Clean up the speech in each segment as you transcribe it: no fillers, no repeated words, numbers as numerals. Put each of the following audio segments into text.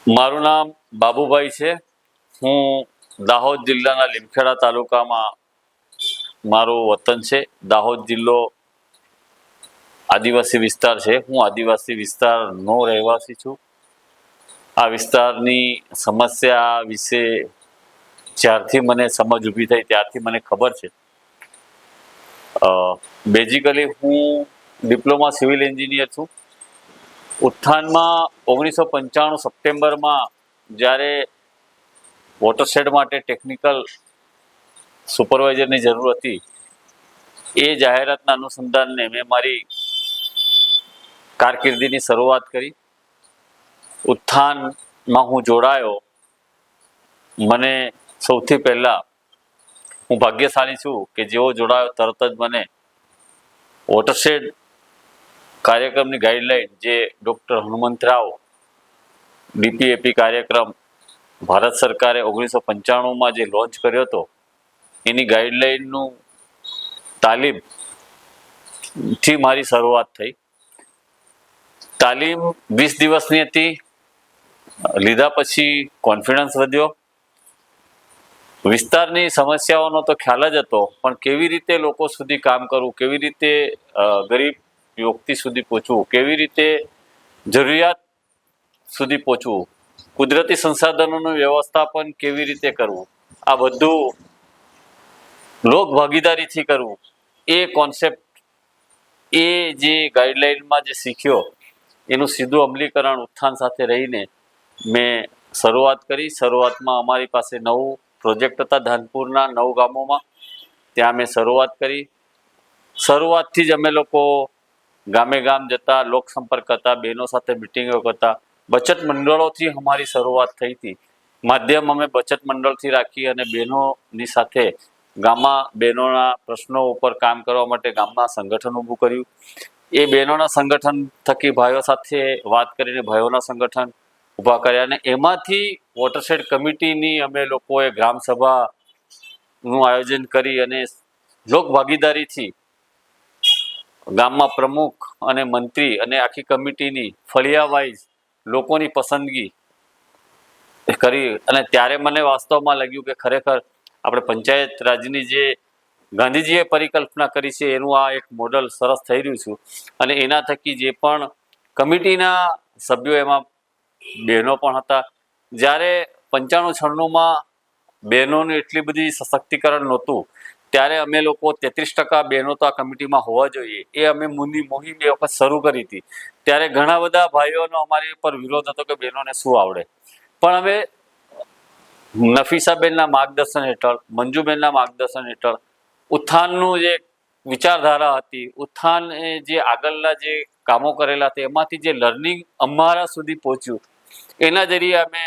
મારું નામ બાબુભાઈ છે. હું દાહોદ જિલ્લાના લીમખેડા તાલુકામાં મારું વતન છે. દાહોદ જિલ્લો આદિવાસી વિસ્તાર છે. હું આદિવાસી વિસ્તારનો રહેવાસી છું. આ વિસ્તારની સમસ્યા વિશે જ્યારથી મને સમજ ઊભી થઈ ત્યારથી મને ખબર છે. બેઝિકલી હું ડિપ્લોમા સિવિલ એન્જિનિયર છું. ઉત્થાનમાં 1995 સપ્ટેમ્બરમાં જ્યારે વોટરશેડ માટે ટેકનિકલ સુપરવાઇઝરની જરૂર હતી, એ જાહેરાતના અનુસંધાનને મેં મારી કારકિર્દીની શરૂઆત કરી. ઉત્થાનમાં હું જોડાયો. મને સૌથી પહેલાં હું ભાગ્યશાળી છું કે જેવો જોડાયો તરત જ મને વોટરશેડ કાર્યક્રમની ગાઈડલાઈન, જે ડૉક્ટર હનુમંતરાવ ડીપીએપી કાર્યક્રમ ભારત સરકારે 1995માં જે લોન્ચ કર્યો હતો, એની ગાઈડલાઈનનું તાલીમથી મારી શરૂઆત થઈ. તાલીમ 20 દિવસની હતી. લીધા પછી કોન્ફિડન્સ વધ્યો. વિસ્તારની સમસ્યાઓનો તો ખ્યાલ જ હતો, પણ કેવી રીતે લોકો સુધી કામ કરવું, કેવી રીતે ગરીબ વ્યક્તિ સુધી પહોંચવું, કેવી રીતે જરૂરિયાત સુધી પહોંચવું, કુદરતી સંસાધનોનું વ્યવસ્થાપન કેવી રીતે કરવું, આ બધું લોક ભાગીદારીથી કરવું, એ કોન્સેપ્ટ, એ જે ગાઈડલાઈનમાં જે શીખ્યો એનું સીધું અમલીકરણ ઉત્થાન સાથે રહીને મેં શરૂઆત કરી. શરૂઆતમાં અમારી પાસે 9 પ્રોજેક્ટ હતા ધાનપુરના 9 ગામોમાં. ત્યાં મેં શરૂઆત કરી. શરૂઆતથી જ અમે લોકો ગામે ગામ જતા, લોકસંપર્ક કરતા, બહેનો સાથે મિટિંગો કરતા. બચત મંડળોથી અમારી શરૂઆત થઈ હતી. માધ્યમ અમે બચત મંડળથી રાખી અને બહેનોની સાથે ગામમાં બહેનોના પ્રશ્નો ઉપર કામ કરવા માટે ગામમાં સંગઠન ઊભું કર્યું. એ બહેનોના સંગઠન થકી ભાઈઓ સાથે વાત કરીને ભાઈઓના સંગઠન ઊભા કર્યા અને એમાંથી વોટરશેડ કમિટીની અમે લોકોએ ગ્રામસભાનું આયોજન કરી અને લોક ભાગીદારીથી ગામમાં પ્રમુખ અને મંત્રી અને આખી કમિટીની ફળિયા વાઇઝ લોકોની પસંદગી કરી. અને ત્યારે મને વાસ્તવમાં લાગ્યું કે ખરેખર આપણે પંચાયત રાજની જે ગાંધીજીએ પરિકલ્પના કરી છે એનું આ એક મોડલ સરસ થઈ રહ્યું છું. અને એના થકી જે પણ કમિટીના સભ્યો, એમાં બહેનો પણ હતા. જ્યારે 95-96માં બહેનોનું એટલી બધી સશક્તિકરણ નહોતું, ત્યારે અમે લોકો 33% બહેનો તો આ કમિટીમાં હોવા જોઈએ, એ અમે મુહિમ એ વખત શરૂ કરી હતી. ત્યારે ઘણા બધા ભાઈઓનો અમારી પર વિરોધ હતો કે બહેનોને શું આવડે. પણ અમે નફીસાબેનના માર્ગદર્શન હેઠળ, મંજુબેનના માર્ગદર્શન હેઠળ, ઉત્થાનનું જે વિચારધારા હતી, ઉત્થાને જે આગળના જે કામો કરેલા હતા, એમાંથી જે લર્નિંગ અમારા સુધી પહોંચ્યું, એના જરીએ અમે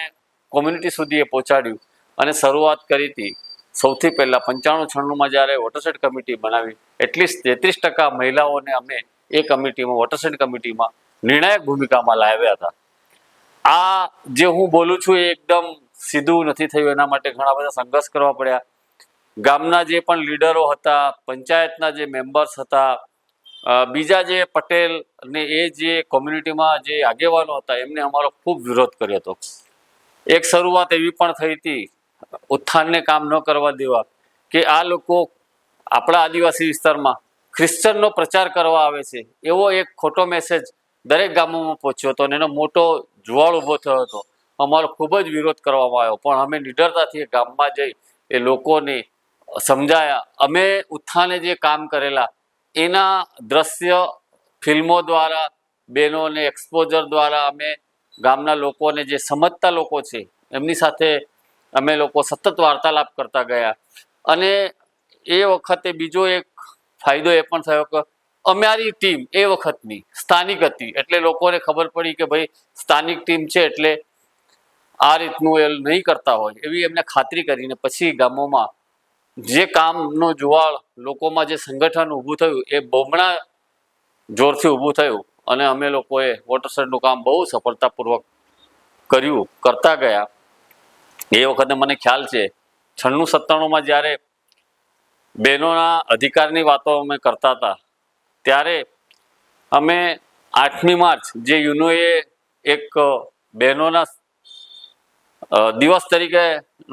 કોમ્યુનિટી સુધી એ પહોંચાડ્યું અને શરૂઆત કરી હતી. સૌથી પહેલાં 95-96માં જ્યારે વોટરશેડ કમિટી બનાવી, એટલીસ્ટ 33% મહિલાઓને અમે એ કમિટીમાં, વોટરશેડ કમિટીમાં નિર્ણાયક ભૂમિકામાં લાવ્યા હતા. આ જે હું બોલું છું એ એકદમ સીધું નથી થયું. એના માટે ઘણા બધા સંઘર્ષ કરવા પડ્યા. ગામના જે પણ લીડરો હતા, પંચાયતના જે મેમ્બર્સ હતા, બીજા જે પટેલ ને એ જે કોમ્યુનિટીમાં જે આગેવાનો હતા, એમને અમારો ખૂબ વિરોધ કર્યો હતો. એક શરૂઆત એવી પણ થઈ હતી ઉત્થાનને કામ ન કરવા દેવા કે આ લોકો આપણા આદિવાસી વિસ્તારમાં ખ્રિશ્ચનનો પ્રચાર કરવા આવે છે, એવો એક ખોટો મેસેજ દરેક ગામોમાં પહોંચ્યો હતો અને એનો મોટો જુવાળ ઊભો થયો હતો. અમારો ખૂબ જ વિરોધ કરવામાં આવ્યો, પણ અમે નિડરતાથી ગામમાં જઈ એ લોકોને સમજાયા. અમે ઉત્થાને જે કામ કરેલા એના દ્રશ્ય ફિલ્મો દ્વારા, બહેનોને એક્સપોઝર દ્વારા અમે ગામના લોકોને, જે સમજતા લોકો છે, એમની સાથે અમે લોકો સતત વાર્તાલાપ કરતા ગયા. અને એ વખતે બીજો એક ફાયદો એ પણ થયો કે અમારી ટીમ એ વખતની સ્થાનિક હતી, એટલે લોકોને ખબર પડી કે ભાઈ સ્થાનિક ટીમ છે એટલે આ રીતનું એ નહીં કરતા હોય, એવી એમને ખાતરી કરીને પછી ગામોમાં જે કામનો જુવાળ, લોકોમાં જે સંગઠન ઊભું થયું, એ બમણા જોરથી ઊભું થયું અને અમે લોકોએ વોટરશેડનું કામ બહુ સફળતાપૂર્વક કર્યું, કરતા ગયા. એ વખતે મને ખ્યાલ છે 96-97માં જ્યારે બહેનોના અધિકારની વાતો અમે કરતા હતા, ત્યારે અમે 8મી માર્ચ, જે યુનોએ એક બહેનોના દિવસ તરીકે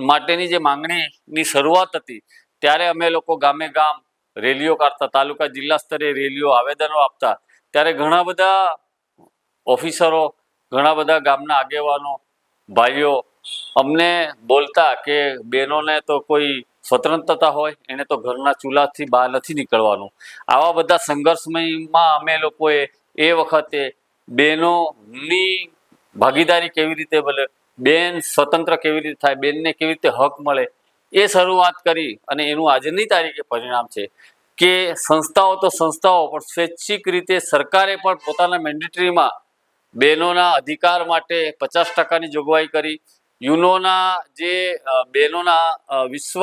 માટેની જે માંગણીની શરૂઆત હતી ત્યારે અમે લોકો ગામે ગામ રેલીઓ કાઢતા, તાલુકા જિલ્લા સ્તરે રેલીઓ, આવેદનો આપતા. ત્યારે ઘણા બધા ઓફિસરો, ઘણા બધા ગામના આગેવાનો, ભાઈઓ અમને બોલતા કે બહેનોને તો કોઈ સ્વતંત્રતા હોય, એને તો ઘરના ચૂલાથી બહાર નથી નીકળવાનું. આવા બધા સંઘર્ષમયમાં અમે લોકોએ એ વખતે બહેનોની ભાગીદારી કેવી રીતે બને, બેન સ્વતંત્ર કેવી રીતે થાય, બેનને કેવી રીતે હક મળે, એ શરૂઆત કરી. અને એનું આજની તારીખે પરિણામ છે કે સંસ્થાઓ તો સંસ્થાઓ, પણ સ્વૈચ્છિક રીતે સરકારે પણ પોતાના મેન્ડેટરીમાં બહેનોના અધિકાર માટે 50% જોગવાઈ કરી. યુનોના જે બહેનોના વિશ્વ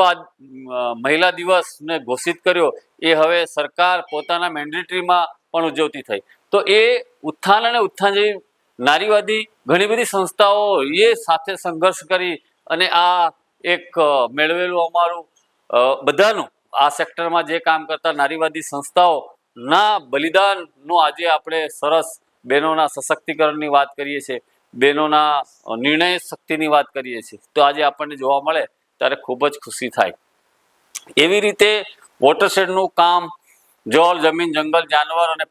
મહિલા દિવસને ઘોષિત કર્યો, એ હવે સરકાર પોતાના મેન્ડેટરીમાં પણ ઉજવતી થઈ. તો એ ઉત્થાન અને ઉત્થાન જેવી નારીવાદી ઘણી બધી સંસ્થાઓ એ સાથે સંઘર્ષ કરી અને આ એક મેળવેલું અમારું બધાનું આ સેક્ટરમાં જે કામ કરતા નારીવાદી સંસ્થાઓના બલિદાનનું આજે આપણે સરસ બહેનોના સશક્તિકરણની વાત કરીએ છીએ, બહેનોના નિર્ણય શક્તિની વાત કરીએ છીએ, તો આજે આપણને જોવા મળે ત્યારે ખૂબ જ ખુશી થાય. એવી રીતે વોટરશેડનું કામ જળ, જમીન, જંગલ, જાનવર અને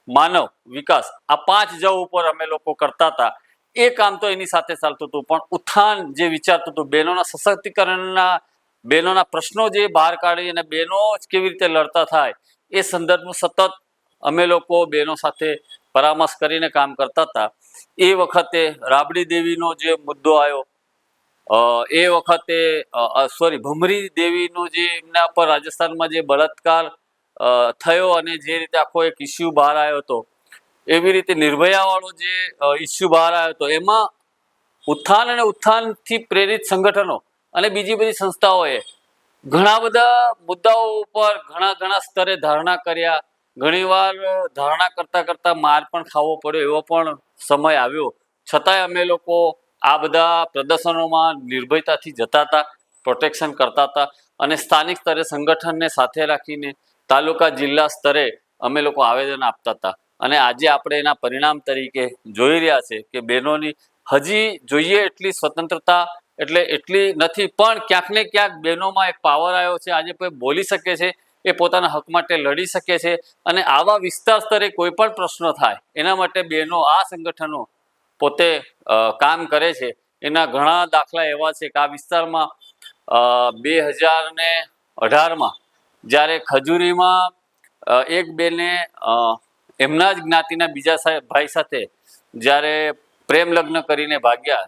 માનવ વિકાસ, આ 5 જ ઉપર અમે લોકો કરતા હતા. એ કામ તો એની સાથે ચાલતું હતું, પણ ઉત્થાન જે વિચારતું હતું, બહેનોના સશક્તિકરણના, બહેનોના પ્રશ્નો જે બહાર કાઢી અને બહેનો જ કેવી રીતે લડતા થાય, એ સંદર્ભનું સતત અમે લોકો બહેનો સાથે પરામર્શ કરીને કામ કરતા હતા. એ વખતે રાબડી દેવીનો જે મુદ્દો આવ્યો, એ વખતે ભમરી દેવીનો જે એમના પર રાજસ્થાનમાં જે બળાત્કાર થયો અને જે રીતે આખો એક ઇસ્યુ બહાર આવ્યો હતો, એવી રીતે નિર્ભયા વાળો જે ઇસ્યુ બહાર આવ્યો હતો, એમાં ઉત્થાન અને ઉત્થાનથી પ્રેરિત સંગઠનો અને બીજી બધી સંસ્થાઓએ ઘણા બધા મુદ્દાઓ ઉપર ઘણા સ્તરે ધારણા કર્યા. ઘણીવાર ધારણા કરતા કરતા માર પણ ખાવો પડ્યો, એવો પણ સમય આવ્યો. છતાંય અમે લોકો આ બધા પ્રદર્શનોમાં નિર્ભયતાથી જતા હતા, પ્રોટેક્શન કરતા હતા અને સ્થાનિક સ્તરે સંગઠનને સાથે રાખીને તાલુકા જિલ્લા સ્તરે અમે લોકો આવેદન આપતા હતા. અને આજે આપણે એના પરિણામ તરીકે જોઈ રહ્યા છે કે બહેનોની હજી જોઈએ એટલી સ્વતંત્રતા એટલે એટલી નથી, પણ ક્યાંક ને ક્યાંક બહેનોમાં એક પાવર આવ્યો છે. આજે કોઈ બોલી શકે છે, એ પોતાના હક માટે લડી શકે છે. અને આવા વિસ્તાર સ્તરે કોઈ પણ પ્રશ્ન થાય એના માટે બહેનો, આ સંગઠનો પોતે કામ કરે છે. એના ઘણા દાખલા એવા છે કે આ વિસ્તારમાં 2018માં જ્યારે ખજૂરીમાં એક બેને એમના જ જ્ઞાતિના બીજા ભાઈ સાથે જ્યારે પ્રેમ લગ્ન કરીને ભાગ્યા,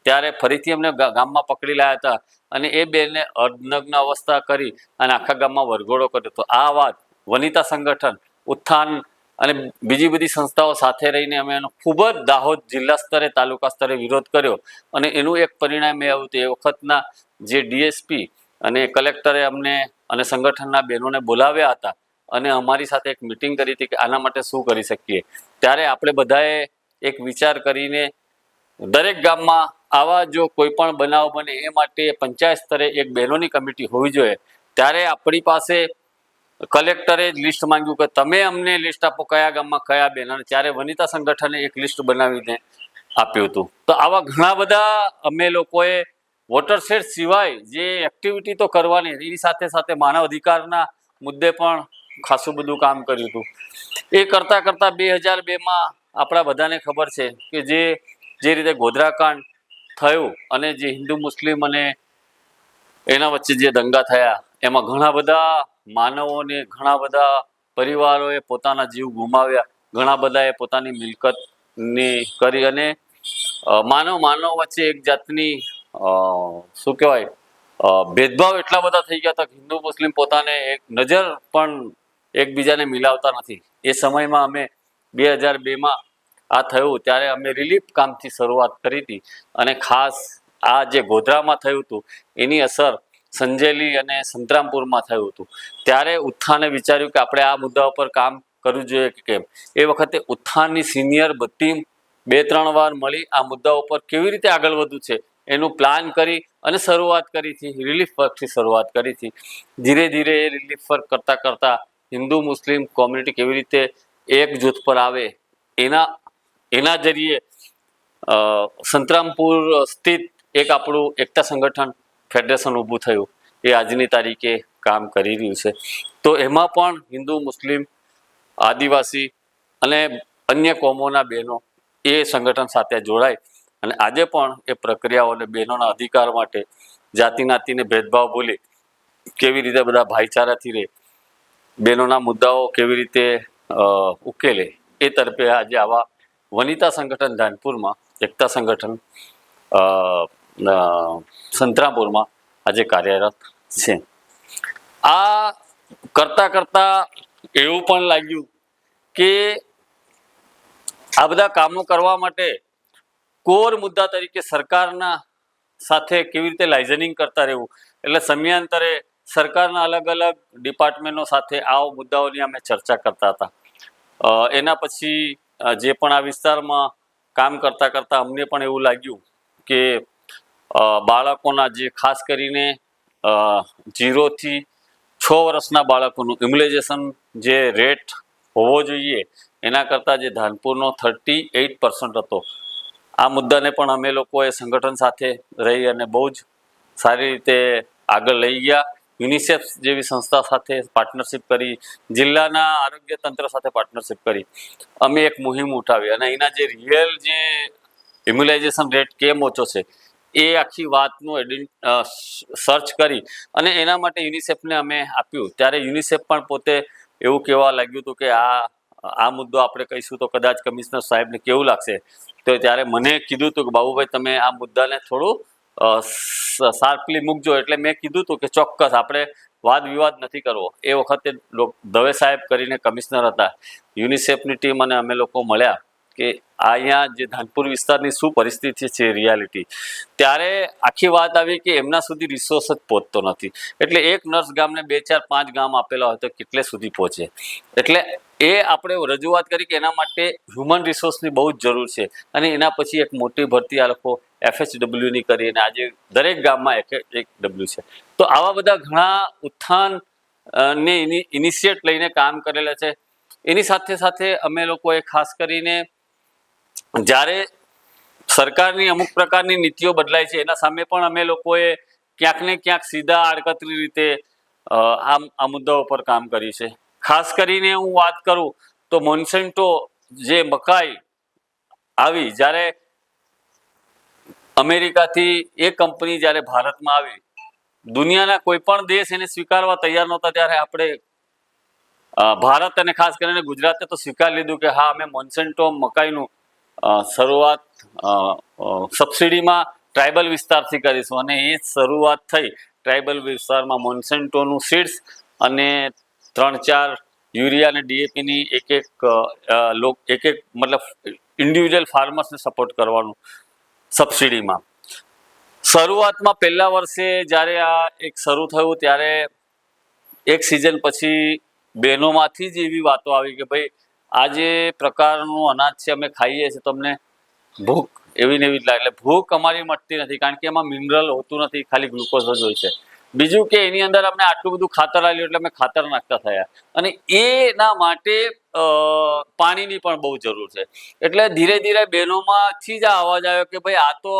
ત્યારે ફરીથી એમને ગામમાં પકડી લાવ્યા હતા અને એ બેને અર્ધનગ્ન અવસ્થા કરી અને આખા ગામમાં વરઘોડો કર્યો હતો. આ વાત વનિતા સંગઠન, ઉત્થાન અને બીજી બધી સંસ્થાઓ સાથે રહીને અમે એનો ખૂબ જ દાહોદ જિલ્લા સ્તરે, તાલુકા સ્તરે વિરોધ કર્યો. અને એનું એક પરિણામ એ આવ્યું હતું, એ વખતના જે ડીએસપી અને કલેક્ટરે અમને અને સંગઠનના બહેનોને બોલાવ્યા હતા અને અમારી સાથે એક મિટિંગ કરી હતી કે આના માટે શું કરી શકીએ. ત્યારે આપણે બધાએ એક વિચાર કરીને દરેક ગામમાં આવા જો કોઈ પણ બનાવ બને એ માટે પંચાયત સ્તરે એક બહેનોની કમિટી હોવી જોઈએ. ત્યારે આપણી પાસે કલેક્ટરે જ લિસ્ટ માંગ્યું કે તમે અમને લિસ્ટ આપો કયા ગામમાં કયા બહેનો, ત્યારે વનિતા સંગઠને એક લિસ્ટ બનાવીને આપ્યું હતું. તો આવા ઘણા બધા અમે લોકોએ વોટરશેડ સિવાય જે એક્ટિવિટી તો કરવાની, એની સાથે સાથે માનવ અધિકારના મુદ્દે પણ ખાસું બધું કામ કર્યું હતું. એ કરતાં કરતાં 2002માં આપણા બધાને ખબર છે કે જે રીતે ગોધરાકાંડ થયું અને જે હિન્દુ મુસ્લિમ અને એના વચ્ચે જે દંગા થયા, એમાં ઘણા બધા માનવોને, ઘણા બધા પરિવારોએ પોતાના જીવ ગુમાવ્યા, ઘણા બધાએ પોતાની મિલકતની કરી અને માનવ વચ્ચે એક જાતની શું કહેવાય, ભેદભાવ એટલા બધા થઈ ગયા હતા કે હિન્દુ મુસ્લિમ પોતાને એક નજર પણ એકબીજાને મિલાવતા નથી. એ સમયમાં અમે 2002માં આ થયું ત્યારે અમે રિલીફ કામથી શરૂઆત કરી હતી. અને ખાસ આ જે ગોધરામાં થયું હતું એની અસર સંજેલી અને સંતરામપુરમાં થયું હતું. ત્યારે ઉત્થાને વિચાર્યું કે આપણે આ મુદ્દા ઉપર કામ કરવું જોઈએ કે કેમ. એ વખતે ઉત્થાનની સિનિયર ટીમ 2-3 વાર મળી આ મુદ્દા ઉપર કેવી રીતે આગળ વધવું છે એનું પ્લાન કરી અને શરૂઆત કરી હતી. રિલીફ વર્કથી શરૂઆત કરી હતી. ધીરે ધીરે એ રિલીફ વર્ક કરતાં કરતાં હિન્દુ મુસ્લિમ કોમ્યુનિટી કેવી રીતે એક જૂથ પર આવે એના જરીએ સંતરામપુર સ્થિત એક આપણું એકતા સંગઠન ફેડરેશન ઊભું થયું, એ આજની તારીખે કામ કરી રહ્યું છે. તો એમાં પણ હિન્દુ, મુસ્લિમ, આદિવાસી અને અન્ય કોમોના બહેનો એ સંગઠન સાથે જોડાય અને આજે પણ એ પ્રક્રિયાઓ અને બહેનોના અધિકાર માટે જાતિ નાતિને ભેદભાવ ભૂલી કેવી રીતે બધા ભાઈચારાથી રહે, બહેનોના મુદ્દાઓ કેવી રીતે ઉકેલે, એ તરફે આજે આવા વનિતા સંગઠન ધાનપુરમાં, એકતા સંગઠન સંતરામપુરમાં આજે કાર્યરત છે. આ કરતા કરતા એવું પણ લાગ્યું કે આ બધા કામો કરવા માટે કોર મુદ્દા તરીકે સરકારના સાથે કેવી રીતે લાઇઝનિંગ કરતા રહેવું, એટલે સમયાંતરે સરકારના અલગ અલગ ડિપાર્ટમેન્ટો સાથે આ મુદ્દાઓની અમે ચર્ચા કરતા હતા. એના પછી જે પણ આ વિસ્તારમાં કામ કરતા કરતા અમને પણ એવું લાગ્યું કે બાળકોના જે ખાસ કરીને 0 થી 6 વર્ષના બાળકોનું ઇમ્યુનાઇઝેશન જે રેટ હોવો જોઈએ એના કરતાં જે ધાનપુરનો 38% હતો, આ મુદ્દાને પણ અમે લોકોએ સંગઠન સાથે રહી અને બહુ જ સારી રીતે આગળ લઈ ગયા. યુનિસેફ જેવી સંસ્થા સાથે પાર્ટનરશિપ કરી, જિલ્લાના આરોગ્ય તંત્ર સાથે પાર્ટનરશિપ કરી અમે એક મુહિમ ઉઠાવી અને એના જે રિયલ જે ઇમ્યુનાઇઝેશન રેટ કેમ ઓછો છે એ આખી વાતનું સર્ચ કરી અને એના માટે યુનિસેફને અમે આપ્યું. ત્યારે યુનિસેફ પણ પોતે એવું કહેવા લાગ્યું હતું કે આ મુદ્દો આપણે કહીશું તો કદાચ કમિશનર સાહેબને કેવું લાગશે. તો ત્યારે મને કીધું હતું કે બાબુભાઈ તમે આ મુદ્દાને થોડું શાર્પલી મૂકજો. એટલે મેં કીધું હતું કે ચોક્કસ આપણે વાદ વિવાદ નથી કરવો. એ વખતે દવે સાહેબ કરીને કમિશનર હતા, યુનિસેફની ટીમ અને અમે લોકો મળ્યા કે અહીંયા જે ધાનપુર વિસ્તારની શું પરિસ્થિતિ છે રિયાલિટી. ત્યારે આખી વાત આવી કે એમના સુધી રિસોર્સ જ પહોંચતો નથી. એટલે એક નર્સ ગામને 2, 4, 5 ગામ આપેલા હોય તો કેટલે સુધી પહોંચે. એટલે એ આપણે રજૂઆત કરી કે એના માટે હ્યુમન રિસોર્સની બહુ જ જરૂર છે અને એના પછી એક મોટી ભરતી આ લોકો FHWની કરી અને આજે દરેક ગામમાં FHW છે. તો આવા બધા ઘણા ઉત્થાન ને ઇનિશિયેટ લઈને કામ કરેલા છે. એની સાથે સાથે અમે લોકોએ ખાસ કરીને જ્યારે સરકારની અમુક પ્રકારની નીતિઓ બદલાય છે એના સામે પણ અમે લોકોએ ક્યાંક ને ક્યાંક સીધા આડકતરી રીતે આ મુદ્દાઓ પર કામ કર્યું છે. ખાસ કરીને હું વાત કરું તો મોન્સેન્ટો જે મકાઈ આવી, જ્યારે અમેરિકાથી એ કંપની જ્યારે ભારતમાં આવી, દુનિયાના કોઈ પણ દેશ એને સ્વીકારવા તૈયાર નહોતા, ત્યારે આપણે ભારત અને ખાસ કરીને ગુજરાતે તો સ્વીકાર લીધું કે હા અમે મોન્સેન્ટો મકાઈનું શરૂઆત સબસિડીમાં ટ્રાઇબલ વિસ્તારથી કરીશું અને એ શરૂઆત થઈ. ટ્રાઇબલ વિસ્તારમાં મોન્સેન્ટોનું સીડ્સ અને 3-4 યુરિયા અને DAPની એક મતલબ ઇન્ડિવિજ્યુઅલ ફાર્મર્સને સપોર્ટ કરવાનું સબસિડીમાં. શરૂઆતમાં પહેલા વર્ષે જ્યારે આ એક શરૂ થયું ત્યારે એક સિઝન પછી બહેનોમાંથી જ એવી વાતો આવી કે ભાઈ આ જે પ્રકારનું અનાજ છે અમે ખાઈએ છીએ તો અમને ભૂખ એવી ને એવી જ લાગે. એટલે ભૂખ અમારી મટતી નથી કારણ કે એમાં મિનરલ હોતું નથી, ખાલી ગ્લુકોઝ જ હોય છે. બીજું કે એની અંદર અમને આટલું બધું ખાતર આવ્યું એટલે અમે ખાતર નાખતા થયા અને એના માટે પાણીની પણ બહુ જરૂર છે. એટલે ધીરે ધીરે બહેનોમાંથી જ આ અવાજ આવ્યો કે ભાઈ આ તો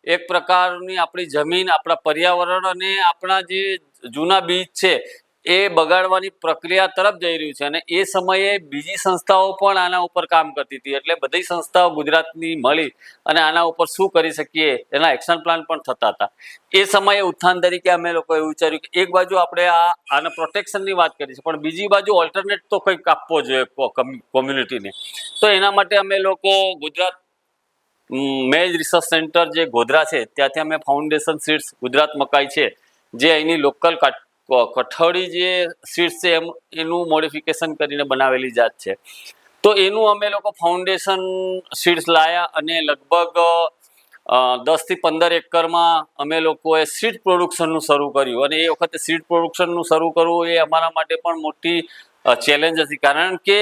એક પ્રકારની આપણી જમીન, આપણા પર્યાવરણ અને આપણા જે જૂના બીજ છે એ બગાડવાની પ્રક્રિયા તરફ જઈ રહ્યું છે. અને એ સમયે બીજી સંસ્થાઓ પણ આના ઉપર કામ કરતી હતી. એટલે બધી સંસ્થાઓ ગુજરાતની મળી અને આના ઉપર શું કરી શકીએ એના એક્શન પ્લાન પણ થતા હતા. એ સમયે ઉત્થાન તરીકે અમે લોકોએ એવું વિચાર્યું કે એક બાજુ આપણે આના પ્રોટેક્શનની વાત કરી છે પણ બીજી બાજુ ઓલ્ટરનેટ તો કંઈક આપવો જોઈએ કોમ્યુનિટીને. તો એના માટે અમે લોકો ગુજરાત મેજ રિસર્ચ સેન્ટર જે ગોધરા છે ત્યાંથી અમે ફાઉન્ડેશન સીડ્સ ગુજરાત મકાઈ છે જે અહીંની લોકલ કઠોળી જે સીડ્સ છે એનું મોડિફિકેશન કરીને બનાવેલી જાત છે. તો એનું અમે લોકો ફાઉન્ડેશન સીડ્સ લાયા અને લગભગ 10 થી 15 એકરમાં અમે લોકોએ સીડ પ્રોડક્શનનું શરૂ કર્યું. અને એ વખતે સીડ પ્રોડક્શનનું શરૂ કરવું એ અમારા માટે પણ મોટી ચેલેન્જ હતી કારણ કે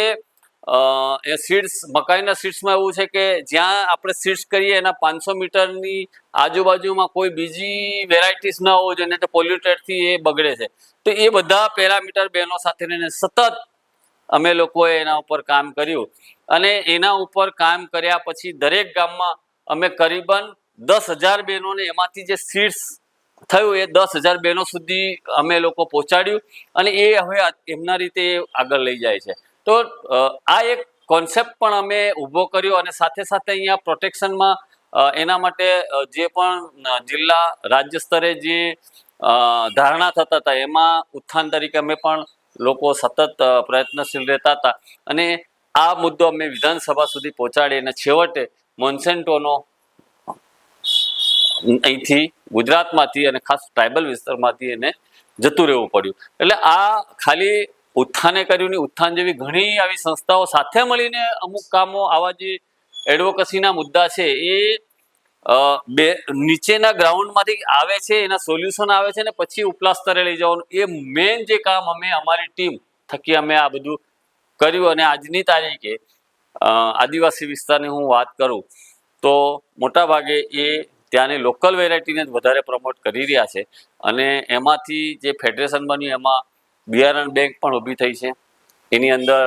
એ સીડ્સ મકાઈના સીડ્સમાં એવું છે કે જ્યાં આપણે સીડ્સ કરીએ એના 500 મીટરની આજુબાજુમાં કોઈ બીજી વેરાયટીઝ ન હોવું જોઈએ, તો પોલ્યુટેડથી એ બગડે છે. તો એ બધા પેરામીટર બહેનો સાથે રહીને સતત અમે લોકોએ એના ઉપર કામ કર્યું અને એના ઉપર કામ કર્યા પછી દરેક ગામમાં અમે કરીબન 10,000 બહેનોને એમાંથી જે સીટ્સ થયું એ 10,000 બહેનો સુધી અમે લોકો પહોંચાડ્યું અને એ હવે એમના રીતે આગળ લઈ જાય છે. તો આ એક કોન્સેપ્ટ પણ અમે ઊભો કર્યો અને સાથે સાથે અહીંયા પ્રોટેક્શનમાં એના માટે જે પણ જિલ્લા રાજ્ય સ્તરે જે ધારણા થતા હતા એમાં ઉત્થાન તરીકે અમે પણ લોકો સતત પ્રયત્નશીલ રહેતા હતા અને આ મુદ્દો અમે વિધાનસભા સુધી પહોંચાડી અને છેવટે મોન્સેન્ટોનો અહીંથી ગુજરાતમાંથી અને ખાસ ટ્રાઇબલ વિસ્તારમાંથી એને જતું રહેવું પડ્યું. એટલે આ ખાલી ઉત્થાને કર્યું નહીં, ઉત્થાન જેવી ઘણી આવી સંસ્થાઓ સાથે મળીને અમુક કામો આવા જે એડવોકસીના મુદ્દા છે એ નીચેના ગ્રાઉન્ડમાંથી આવે છે, એના સોલ્યુશન આવે છે ને પછી ઉપલા સ્તરે લઈ જવાનું એ મેઇન જે કામ અમે અમારી ટીમ થકી અમે આ બધું કર્યું. અને આજની તારીખે આદિવાસી વિસ્તારની હું વાત કરું તો મોટાભાગે એ ત્યાંની લોકલ વેરાયટીને જ વધારે પ્રમોટ કરી રહ્યા છે અને એમાંથી જે ફેડરેશન બન્યું એમાં બિયારણ બેંક પણ ઊભી થઈ છે. એની અંદર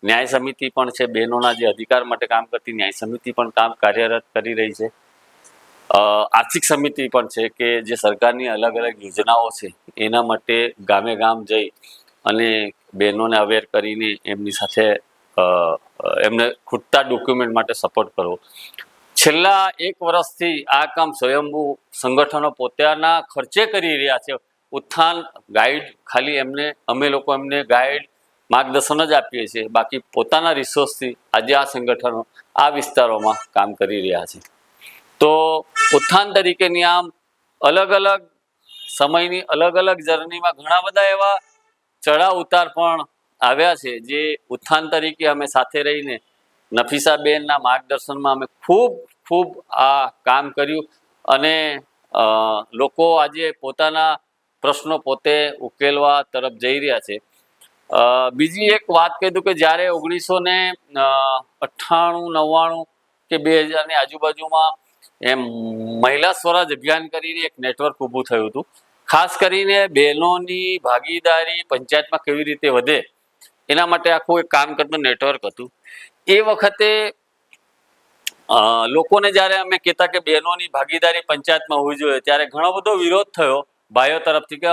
ન્યાય સમિતિ પણ છે, બહેનોના જે અધિકાર માટે કામ કરતી ન્યાય સમિતિ પણ કામ કાર્યરત કરી રહી છે. આર્થિક સમિતિ પણ છે કે જે સરકારની અલગ અલગ યોજનાઓ છે એના માટે ગામે ગામ જઈ અને બહેનોને અવેર કરીને એમની સાથે એમને ખૂટતા ડોક્યુમેન્ટ માટે સપોર્ટ કરવો. છેલ્લા 1 વર્ષથી આ કામ સ્વયંભૂ સંગઠનો પોતાના ખર્ચે કરી રહ્યા છે. ઉત્થાન ગાઈડ ખાલી અમે લોકો એમને ગાઈડ માર્ગદર્શન જ આપીએ છીએ, બાકી પોતાના રિસોર્સથી આજે આ સંગઠનો આ વિસ્તારોમાં કામ કરી રહ્યા છે. તો ઉત્થાન તરીકેની આમ અલગ અલગ સમયની અલગ અલગ જર્નીમાં ઘણા બધા એવા ચડાવ ઉતાર પણ આવ્યા છે જે ઉત્થાન તરીકે અમે સાથે રહીને નફીસાબેનના માર્ગદર્શનમાં અમે ખૂબ આ કામ કર્યું અને લોકો આજે પોતાના પ્રશ્નો પોતે ઉકેલવા તરફ જઈ રહ્યા છે. બીજી એક વાત કહી દઉં કે જ્યારે 1998-99 કે 2000ની આજુબાજુમાં એમ મહિલા સ્વરાજ અભિયાન કરીને એક નેટવર્ક ઊભું થયું હતું. ખાસ કરીને બહેનોની ભાગીદારી પંચાયતમાં કેવી રીતે વધે એના માટે આખું એક કામ કરતું નેટવર્ક હતું. એ વખતે લોકોને જ્યારે અમે કહેતા કે બહેનોની ભાગીદારી પંચાયતમાં હોવી જોઈએ ત્યારે ઘણો બધો વિરોધ થયો ભાઈઓ તરફથી કે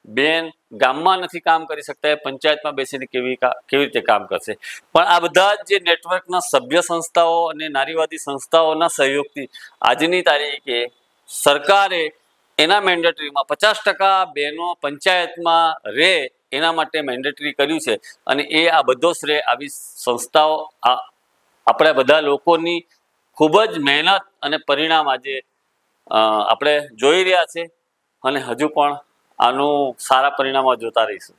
બેન ગામમાં નથી કામ કરી શકતા, એ પંચાયતમાં બેસીને કેવી રીતે કામ કરશે. પણ આ બધા જ જે નેટવર્કના સભ્ય સંસ્થાઓ અને નારીવાદી સંસ્થાઓના સહયોગથી આજની તારીખે સરકારે એના મેન્ડેટરીમાં 50% બહેનો પંચાયતમાં રહે એના માટે મેન્ડેટરી કર્યું છે અને એ આ બધો શ્રેય આવી સંસ્થાઓ આપણે બધા લોકોની ખૂબ જ મહેનત અને પરિણામ આજે આપણે જોઈ રહ્યા છે અને હજુ પણ આનું સારા પરિણામો જોતા રહીશું.